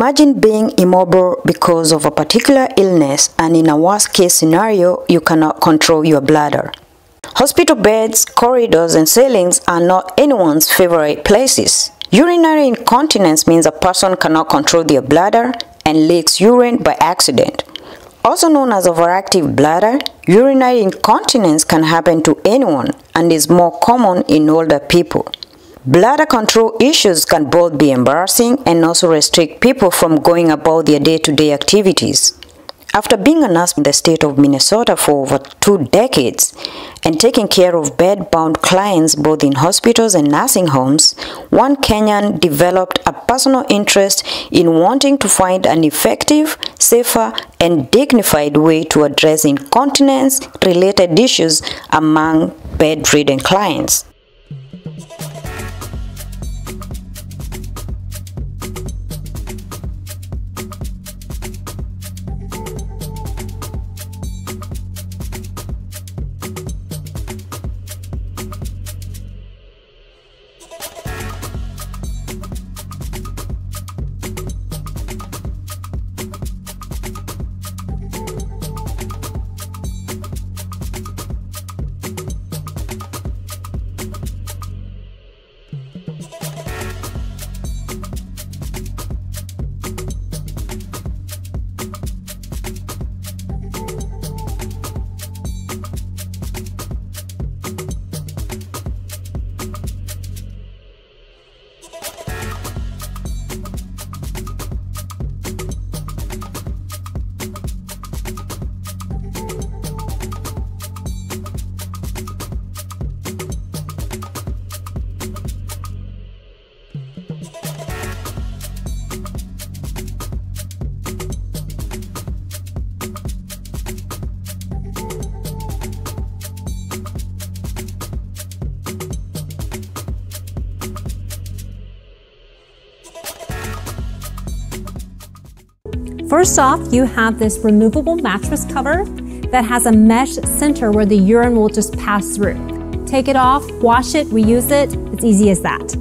Imagine being immobile because of a particular illness, and in a worst case scenario, you cannot control your bladder. Hospital beds, corridors, and ceilings are not anyone's favorite places. Urinary incontinence means a person cannot control their bladder and leaks urine by accident. Also known as overactive bladder, urinary incontinence can happen to anyone and is more common in older people. Bladder control issues can both be embarrassing and also restrict people from going about their day-to-day activities. After being a nurse in the state of Minnesota for over 2 decades and taking care of bed-bound clients both in hospitals and nursing homes, one Kenyan developed a personal interest in wanting to find an effective, safer, and dignified way to address incontinence-related issues among bedridden clients. First off, you have this removable mattress cover that has a mesh center where the urine will just pass through. Take it off, wash it, reuse it. It's easy as that.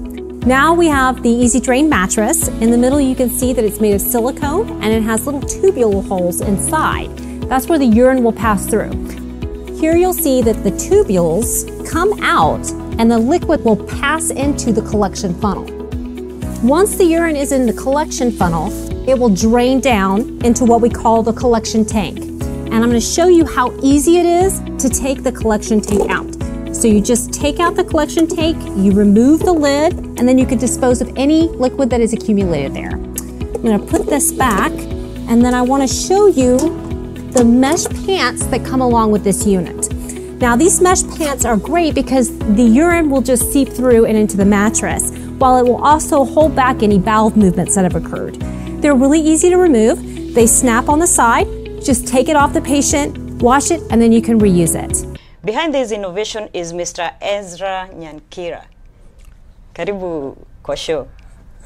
Now we have the Easy Drain mattress. In the middle, you can see that it's made of silicone and it has little tubule holes inside. That's where the urine will pass through. Here you'll see that the tubules come out and the liquid will pass into the collection funnel. Once the urine is in the collection funnel, it will drain down into what we call the collection tank. And I'm going to show you how easy it is to take the collection tank out. So you just take out the collection tank, you remove the lid, and then you can dispose of any liquid that is accumulated there. I'm going to put this back, and then I want to show you the mesh pants that come along with this unit. Now these mesh pants are great because the urine will just seep through and into the mattress, while it will also hold back any bowel movements that have occurred. They're really easy to remove. They snap on the side. Just take it off the patient, wash it, and then you can reuse it. Behind this innovation is Mr. Ezra Nyankira. Karibu kwa show.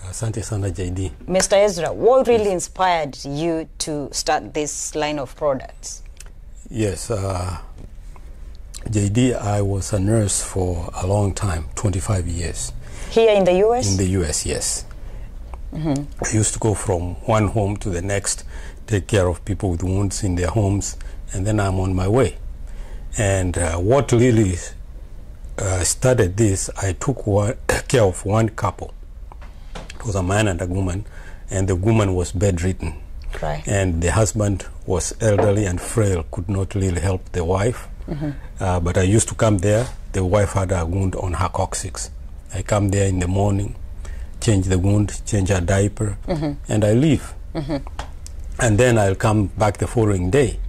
Asante sana JD. Mr. Ezra, what really inspired you to start this line of products? Yes, JD, I was a nurse for a long time, 25 years. Here in the U.S.? In the U.S., yes. I used to go from one home to the next, take care of people with wounds in their homes, and then I'm on my way. And what really started this, I took care of one couple. It was a man and a woman, and the woman was bedridden. Right. And the husband was elderly and frail, could not really help the wife. But I used to come there. The wife had a wound on her coccyx. I come there in the morning, change the wound, change her diaper, and I leave. And then I'll come back the following day.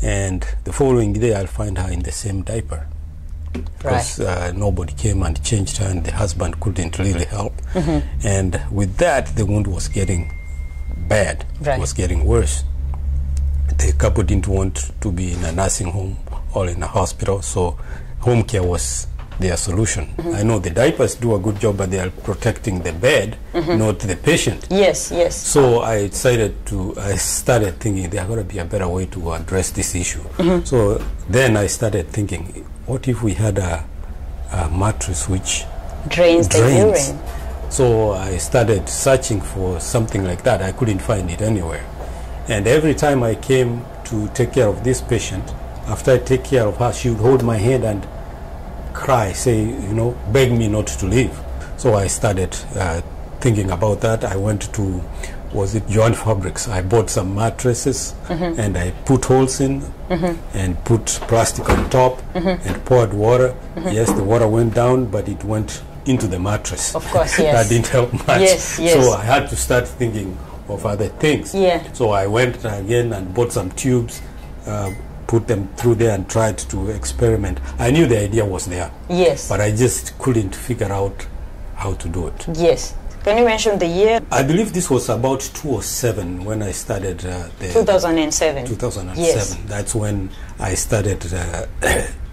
And the following day, I'll find her in the same diaper. Because nobody came and changed her, and the husband couldn't really help. And with that, the wound was getting bad. It was getting worse. The couple didn't want to be in a nursing home or in a hospital, so home care was their solution. I know the diapers do a good job, but they are protecting the bed, not the patient. Yes, yes. So I started thinking there's got to be a better way to address this issue. So then I started thinking, what if we had a mattress which drains the urine? So I started searching for something like that. I couldn't find it anywhere. And every time I came to take care of this patient, after I take care of her, she would hold my hand and cry, say, you know, beg me not to leave. So I started thinking about that. I went to, was it Joan Fabrics? I bought some mattresses and I put holes in and put plastic on top and poured water. Yes, the water went down, but it went into the mattress. Of course, yes. That didn't help much. Yes, yes. So I had to start thinking of other things. Yeah. So I went again and bought some tubes, put them through there and tried to experiment. I knew the idea was there. Yes. But I just couldn't figure out how to do it. Yes. Can you mention the year? I believe this was about 2007 when I started. 2007. 2007. Yes. That's when I started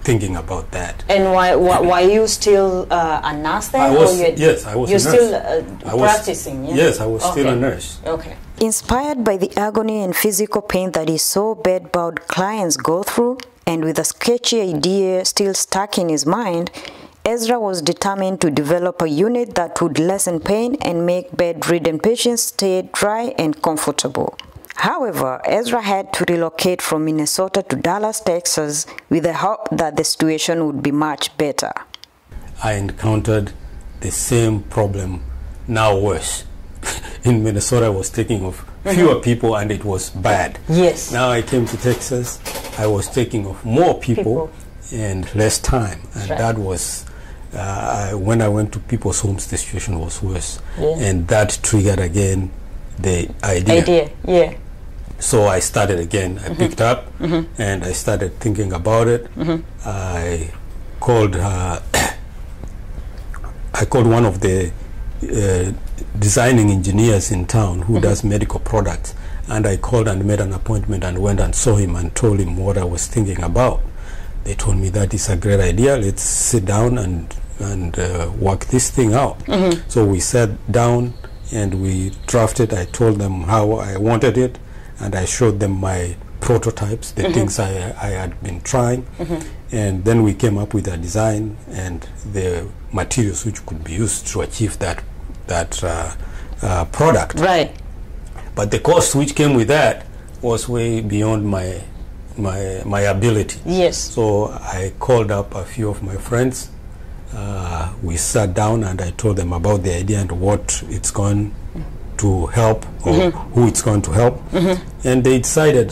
thinking about that. And why were you still a nurse then? Yes, I was a nurse. You're still practicing? Yeah? Yes, I was still a nurse. Okay. Inspired by the agony and physical pain that his so bed-bound clients go through, and with a sketchy idea still stuck in his mind, Ezra was determined to develop a unit that would lessen pain and make bedridden patients stay dry and comfortable. However, Ezra had to relocate from Minnesota to Dallas, Texas, with the hope that the situation would be much better. I encountered the same problem, now worse. In Minnesota, I was taking of fewer people and it was bad. Yes. Now I came to Texas, I was taking of more people and less time. And that was, when I went to people's homes, the situation was worse. Yeah. And that triggered again the idea. Yeah. So I started again. I picked up and I started thinking about it. I called one of the designing engineers in town who does medical products, and I called and made an appointment and went and saw him and told him what I was thinking about. They told me that is a great idea. Let's sit down and work this thing out. So we sat down and we drafted. I told them how I wanted it, and I showed them my prototypes, the things I had been trying, and then we came up with a design and the materials which could be used to achieve that product. Right. But the cost which came with that was way beyond my ability. Yes. So I called up a few of my friends. We sat down and I told them about the idea and what it's going to help, or who it's going to help, and they decided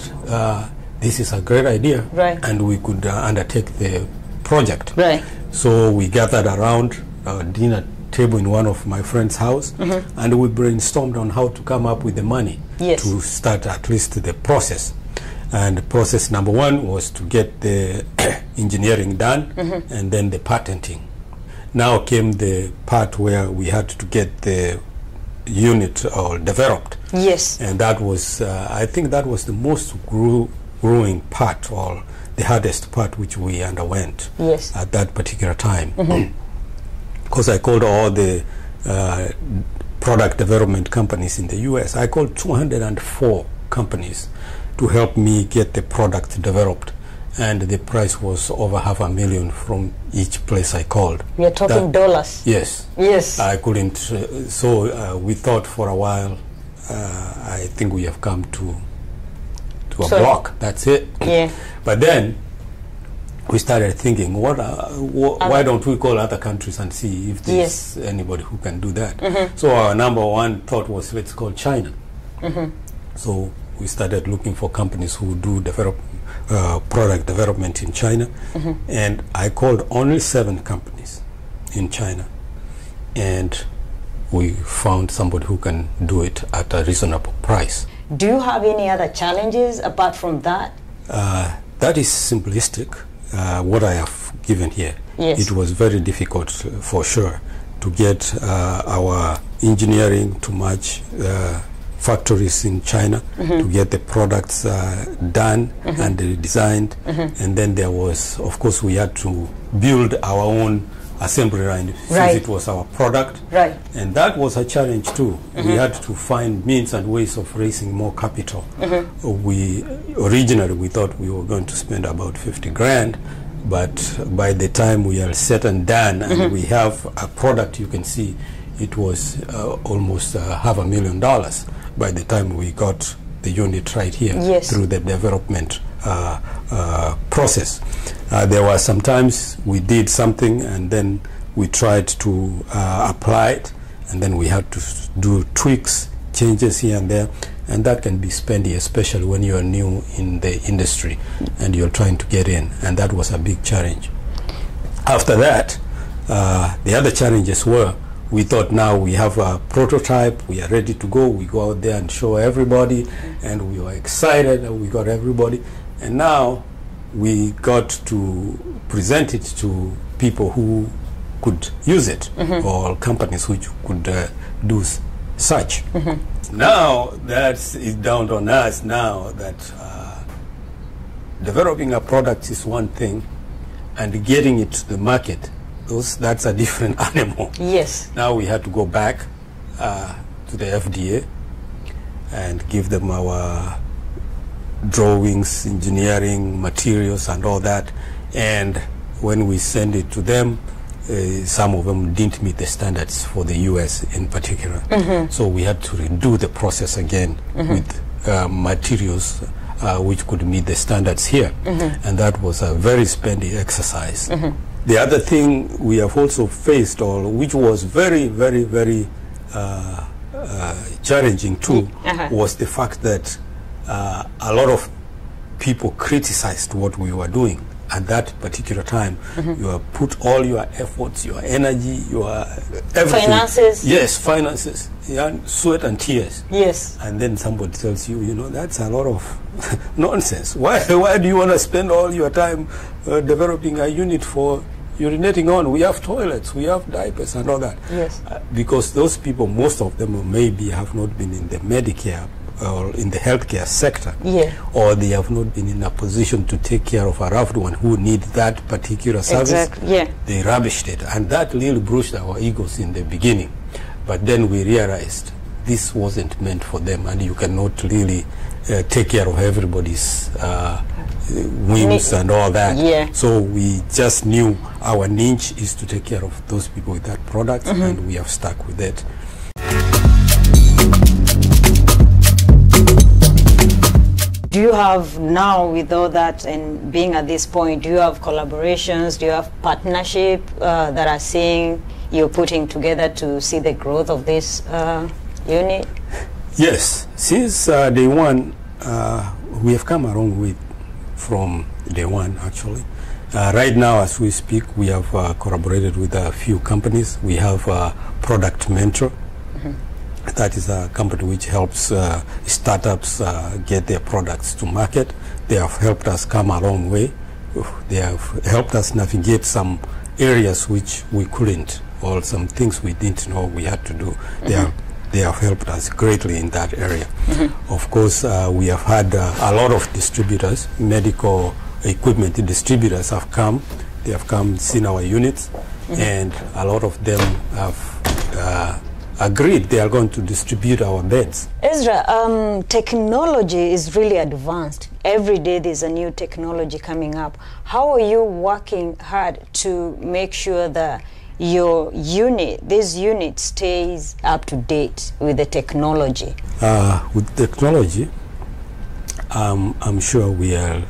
this is a great idea, and we could undertake the project. Right. So we gathered around a dinner table in one of my friend's house, and we brainstormed on how to come up with the money to start at least the process. And process number one was to get the engineering done, and then the patenting. Now came the part where we had to get the unit developed. Yes. And that was, I think that was the most grueling part, or the hardest part which we underwent at that particular time. Because I called all the product development companies in the US. I called 204 companies to help me get the product developed. And the price was over $500,000 from each place I called. You're talking dollars? Yes. Yes. I couldn't, so we thought for a while, I think we have come to a block. That's it. Yeah. But then we started thinking, why don't we call other countries and see if there's anybody who can do that? So our number one thought was, let's call China. So we started looking for companies who do product development in China, and I called only 7 companies in China, and we found somebody who can do it at a reasonable price. Do you have any other challenges apart from that? That is simplistic, what I have given here. Yes. It was very difficult for sure to get our engineering to match factories in China to get the products done and designed, and then there was, of course, we had to build our own assembly line since it was our product, and that was a challenge too. We had to find means and ways of raising more capital. Originally we thought we were going to spend about 50 grand, but by the time we are set and done and we have a product you can see, it was almost $500,000 by the time we got the unit right here. Yes. Through the development process. There were some times we did something and then we tried to apply it, and then we had to do tweaks, changes here and there, and that can be spendy, especially when you are new in the industry and you're trying to get in, and that was a big challenge. After that, the other challenges were, we thought now we have a prototype, we are ready to go, we go out there and show everybody, and we were excited and we got everybody, and now we got to present it to people who could use it, or companies which could do such. Now that's down on us now that developing a product is one thing, and getting it to the market, that's a different animal. Yes. Now we had to go back to the FDA and give them our drawings, engineering, materials and all that, and when we send it to them, some of them didn't meet the standards for the US in particular. So we had to redo the process again with materials which could meet the standards here. And that was a very spendy exercise. The other thing we have also faced, or which was very, very, very challenging too, was the fact that a lot of people criticized what we were doing. At that particular time, you have put all your efforts, your energy, your everything. Finances. Yes, finances, yeah, sweat and tears. Yes. And then somebody tells you, you know, that's a lot of nonsense. Why do you want to spend all your time developing a unit for urinating on? We have toilets, we have diapers and all that. Yes. Because those people, most of them maybe have not been in the Medicare or in the healthcare sector, or they have not been in a position to take care of a loved one who need that particular service. Exactly. They rubbished it, and that really bruised our egos in the beginning. But then we realized this wasn't meant for them, and you cannot really take care of everybody's whims and all that. So we just knew our niche is to take care of those people with that product, and we have stuck with it. Do you have now, with all that and being at this point, do you have collaborations, do you have partnership that are seeing you're putting together to see the growth of this unit? Yes, since day one, we have come a long way from day one actually. Right now as we speak, we have collaborated with a few companies. We have Product Mentor. That is a company which helps startups get their products to market. They have helped us come a long way. They have helped us navigate some areas which we couldn't, or some things we didn't know we had to do. They have helped us greatly in that area. Of course, we have had a lot of distributors, medical equipment distributors have come. They have come, seen our units, and a lot of them have agreed they are going to distribute our beds. Ezra, technology is really advanced. Every day there's a new technology coming up. How are you working hard to make sure that your unit, this unit, stays up to date with the technology? With technology, I'm sure we are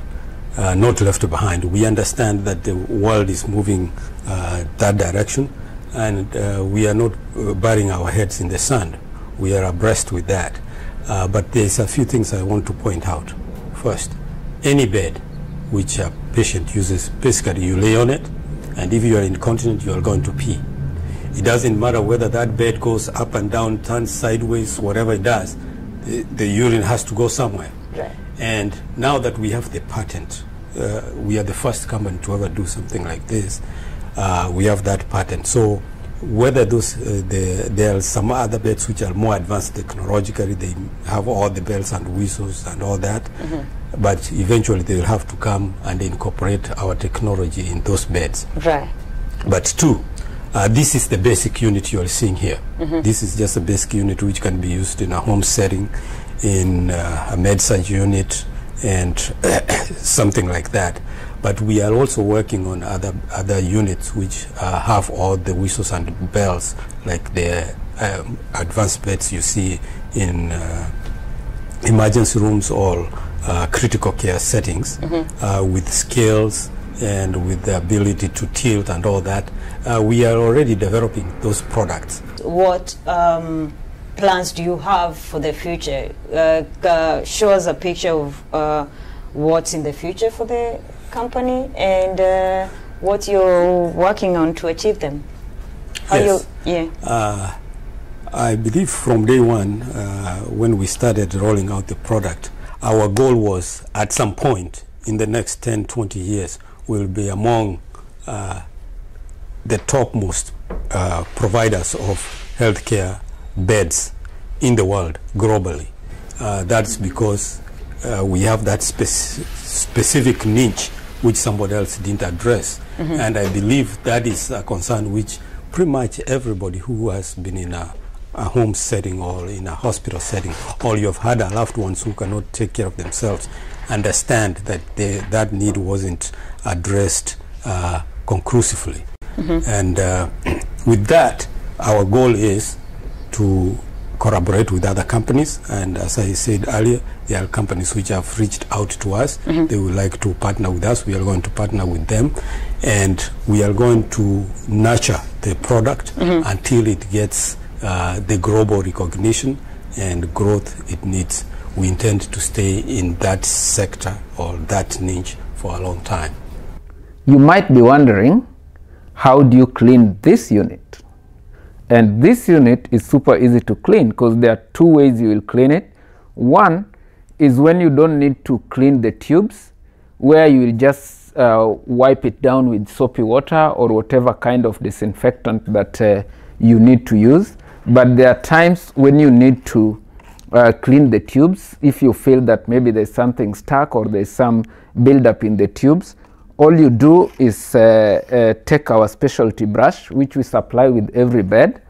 not left behind. We understand that the world is moving that direction, and we are not burying our heads in the sand. We are abreast with that. But there's a few things I want to point out. First, any bed which a patient uses, basically you lay on it, and if you are incontinent, you are going to pee. It doesn't matter whether that bed goes up and down, turns sideways, whatever it does, the urine has to go somewhere. Right. And now that we have the patent, we are the first company to ever do something like this. We have that patent. So whether those there are some other beds which are more advanced technologically, they have all the bells and whistles and all that, but eventually they will have to come and incorporate our technology in those beds. Right. But two, this is the basic unit you are seeing here. This is just a basic unit which can be used in a home setting, in a med-surg unit, and something like that. But we are also working on other units which have all the whistles and bells, like the advanced beds you see in emergency rooms or critical care settings, with scales and with the ability to tilt and all that. We are already developing those products. What plans do you have for the future? Show us a picture of what's in the future for the company and what you're working on to achieve them. I believe from day one, when we started rolling out the product, our goal was at some point in the next 10-20 years, we'll be among the topmost providers of healthcare beds in the world globally. That's because we have that specific niche which somebody else didn't address. And I believe that is a concern which pretty much everybody who has been in a home setting or in a hospital setting, or you've had a loved ones who cannot take care of themselves, understand that that need wasn't addressed conclusively. And with that, our goal is to collaborate with other companies, and as I said earlier, there are companies which have reached out to us. They would like to partner with us. We are going to partner with them, and we are going to nurture the product until it gets the global recognition and growth it needs. We intend to stay in that sector or that niche for a long time. You might be wondering, how do you clean this unit? And this unit is super easy to clean because there are two ways you will clean it. One is when you don't need to clean the tubes, where you will just wipe it down with soapy water or whatever kind of disinfectant that you need to use. But there are times when you need to clean the tubes. If you feel that maybe there's something stuck or there's some buildup in the tubes, all you do is take our specialty brush, which we supply with every bed,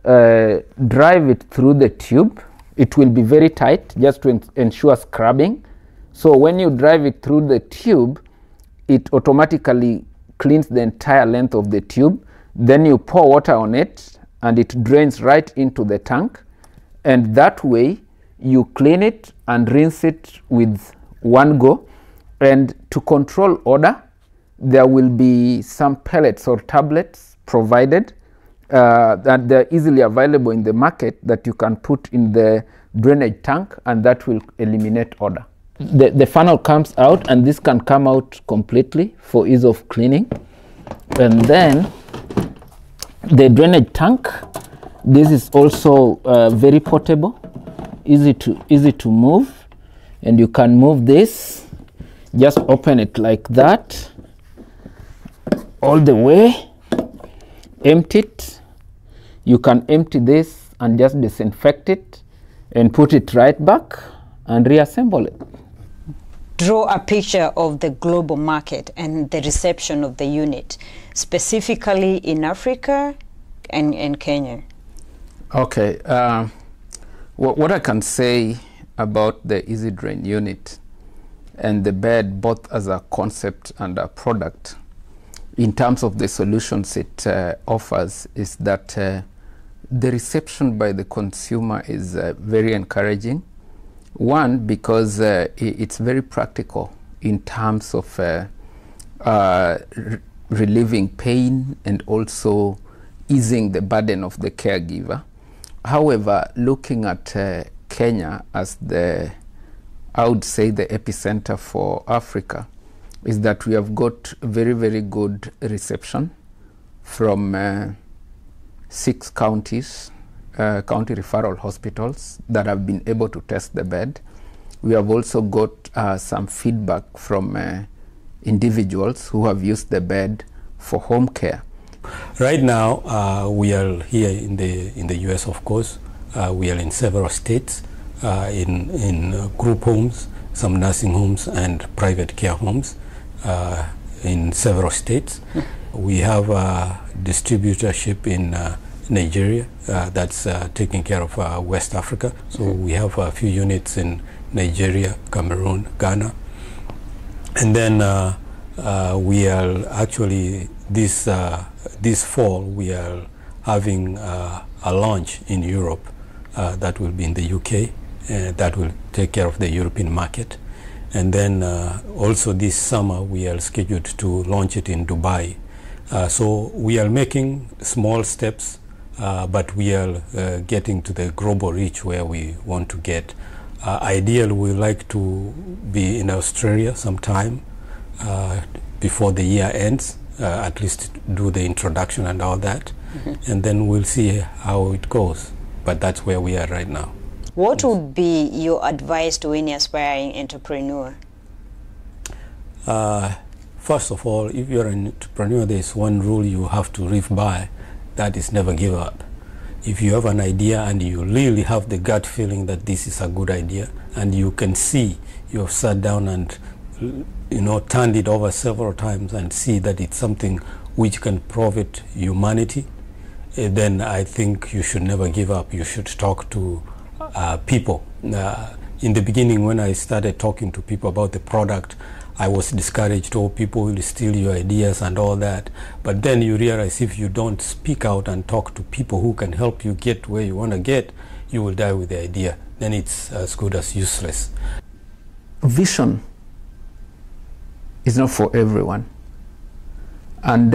drive it through the tube. It will be very tight just to ensure scrubbing. So when you drive it through the tube, it automatically cleans the entire length of the tube. Then you pour water on it and it drains right into the tank. And that way you clean it and rinse it with one go. And to control odor, there will be some pellets or tablets provided that they're easily available in the market that you can put in the drainage tank, and that will eliminate odor. The funnel comes out, and this can come out completely for ease of cleaning. And then the drainage tank, this is also very portable, easy to move, and you can move this. Just open it like that, all the way, empty it. You can empty this and just disinfect it and put it right back and reassemble it. Draw a picture of the global market and the reception of the unit, specifically in Africa and Kenya. Okay, what I can say about the Easy Drain unit and the bed, both as a concept and a product, in terms of the solutions it offers, is that the reception by the consumer is very encouraging. One, because it's very practical in terms of relieving pain and also easing the burden of the caregiver. However, looking at Kenya as I would say the epicenter for Africa, is that we have got very, very good reception from 6 counties, county referral hospitals that have been able to test the bed. We have also got some feedback from individuals who have used the bed for home care. Right now, we are here in the US, of course. We are in several states. In group homes, some nursing homes and private care homes in several states. We have a distributorship in Nigeria that's taking care of West Africa. So we have a few units in Nigeria, Cameroon, Ghana. And then We are actually, this fall, we are having a launch in Europe that will be in the UK, that will take care of the European market. And then also this summer, we are scheduled to launch it in Dubai. So we are making small steps, but we are getting to the global reach where we want to get. Ideally, we like to be in Australia sometime before the year ends, at least do the introduction and all that. And then we'll see how it goes. But that's where we are right now. What would be your advice to any aspiring entrepreneur? First of all, if you're an entrepreneur, there's one rule you have to live by, that is never give up. If you have an idea and you really have the gut feeling that this is a good idea, and you can see, you have sat down and turned it over several times and see that it's something which can profit humanity, then I think you should never give up. You should talk to people. In the beginning, when I started talking to people about the product, I was discouraged. Oh, people will steal your ideas and all that. But then you realize if you don't speak out and talk to people who can help you get where you want to get, you will die with the idea. Then it's as good as useless. Vision is not for everyone. And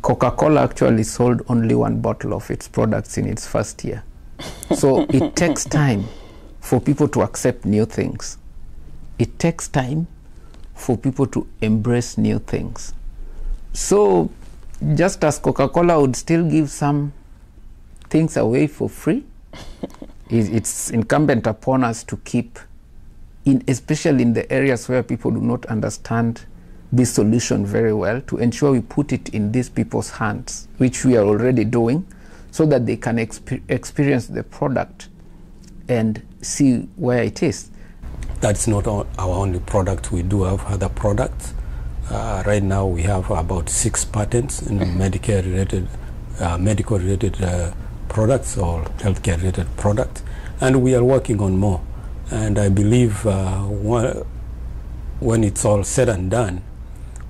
Coca-Cola actually sold only one bottle of its products in its first year. So it takes time for people to accept new things. It takes time for people to embrace new things. So just as Coca-Cola would still give some things away for free, it's incumbent upon us to keep, especially in the areas where people do not understand this solution very well, to ensure we put it in these people's hands, which we are already doing, so that they can experience the product and see where it is. That's not our only product. We do have other products. Right now we have about 6 patents in medical-related products or healthcare-related products, and we are working on more. And I believe when it's all said and done,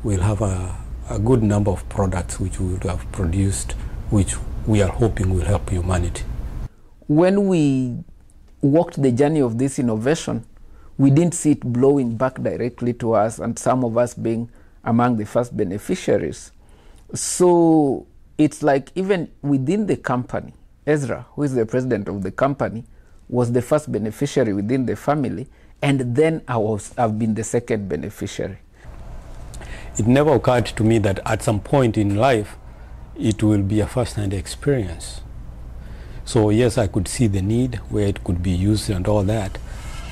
we'll have a good number of products which we would have produced, which we are hoping will help humanity. When we walked the journey of this innovation, we didn't see it blowing back directly to us, and some of us being among the first beneficiaries. So it's like even within the company, Ezra, who is the president of the company, was the first beneficiary within the family, and then I've been the second beneficiary. It never occurred to me that at some point in life, it will be a first-hand experience. So yes, I could see the need where it could be used and all that.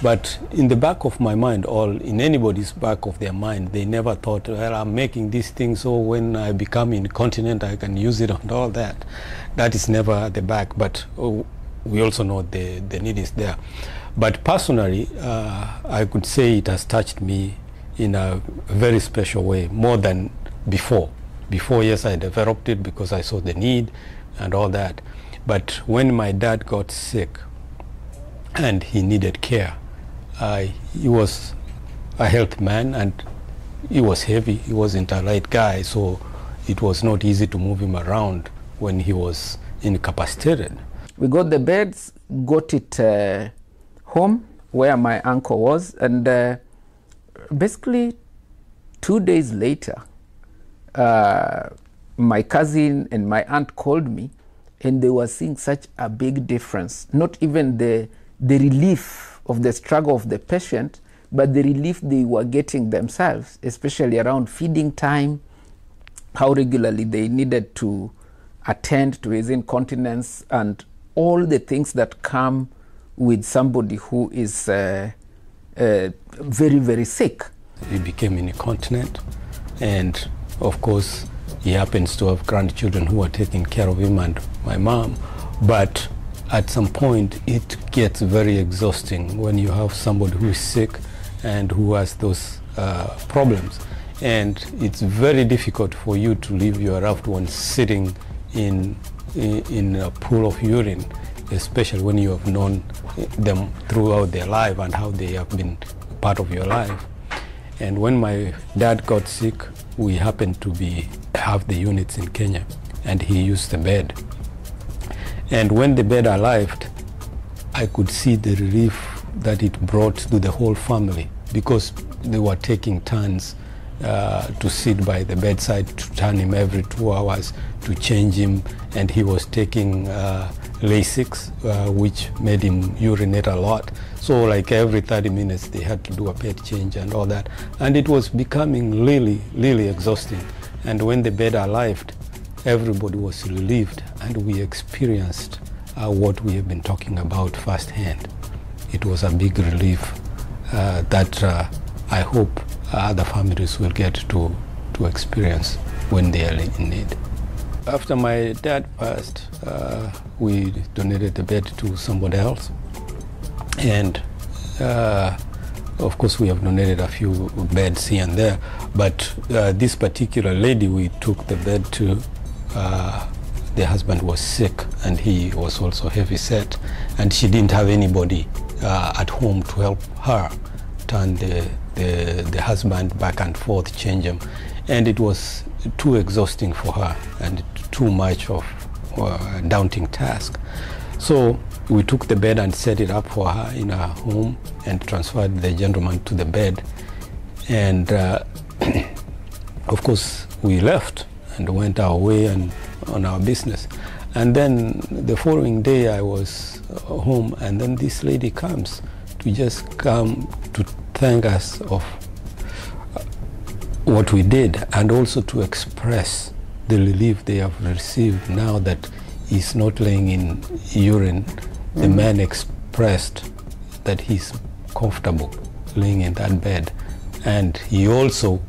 But in the back of my mind, or in anybody's back of their mind, they never thought, well, I'm making this thing so when I become incontinent, I can use it and all that. That is never at the back, but we also know the need is there. But personally, I could say it has touched me in a very special way, more than before. Before, yes, I developed it because I saw the need and all that. But when my dad got sick and he needed care, he was a healthy man and he was heavy. He wasn't a light guy, so it was not easy to move him around when he was incapacitated. We got the beds, got it home where my uncle was, and basically 2 days later, my cousin and my aunt called me, and they were seeing such a big difference. Not even the relief of the struggle of the patient, but the relief they were getting themselves, especially around feeding time, how regularly they needed to attend to his incontinence, and all the things that come with somebody who is very, very sick. He became incontinent, and of course he happens to have grandchildren who are taking care of him and my mom. But at some point it gets very exhausting when you have somebody who is sick and who has those problems, and it's very difficult for you to leave your loved ones sitting in a pool of urine, especially when you have known them throughout their life and how they have been part of your life. And when my dad got sick, we happened to have the units in Kenya, and he used the bed. And when the bed arrived, I could see the relief that it brought to the whole family, because they were taking turns to sit by the bedside, to turn him every 2 hours, to change him, and he was taking Leakage, which made him urinate a lot. So like every 30 minutes they had to do a bed change and all that, and it was becoming really, really exhausting. And when the bed arrived, everybody was relieved, and we experienced what we have been talking about firsthand. It was a big relief that I hope other families will get to experience when they are in need. After my dad passed, we donated the bed to somebody else, and of course we have donated a few beds here and there, but this particular lady we took the bed to, the husband was sick and he was also heavy set, and she didn't have anybody at home to help her turn the husband back and forth, change him, and it was too exhausting for her and too much of a daunting task. So we took the bed and set it up for her in her home and transferred the gentleman to the bed, and of course we left and went our way and on our business. And then the following day I was home, and then this lady comes to just come to thank us of what we did, and also to express the relief they have received now that he's not laying in urine. The man expressed that he's comfortable laying in that bed, and he also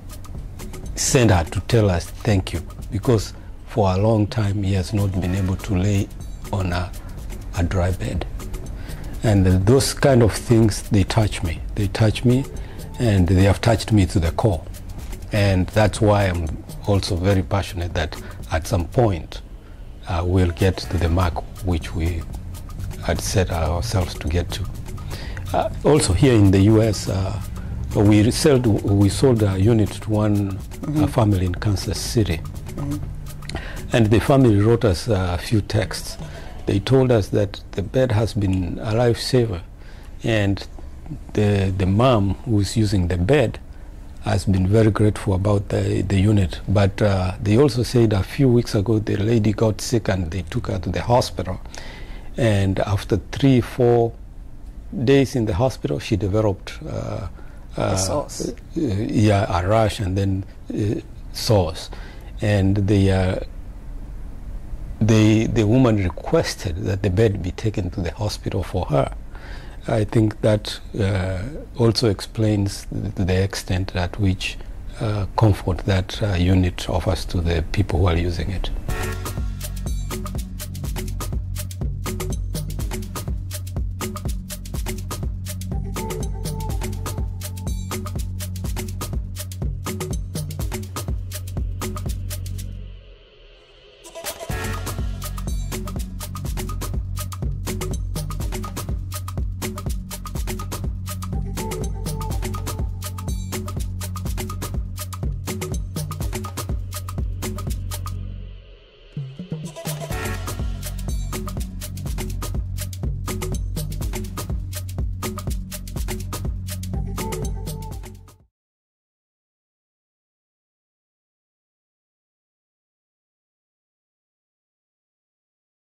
sent her to tell us thank you, because for a long time he has not been able to lay on a dry bed. And those kind of things, they touch me, and they have touched me to the core. And that's why I'm also very passionate that at some point we'll get to the mark which we had set ourselves to get to. Also here in the US, we sold a unit to one family in Kansas City. And the family wrote us a few texts. They told us that the bed has been a lifesaver, and the mom who's using the bed has been very grateful about the unit. But they also said a few weeks ago the lady got sick and they took her to the hospital, and after 3-4 days in the hospital she developed a rash and then sores, and the woman requested that the bed be taken to the hospital for her. I think that also explains the extent at which comfort that unit offers to the people who are using it.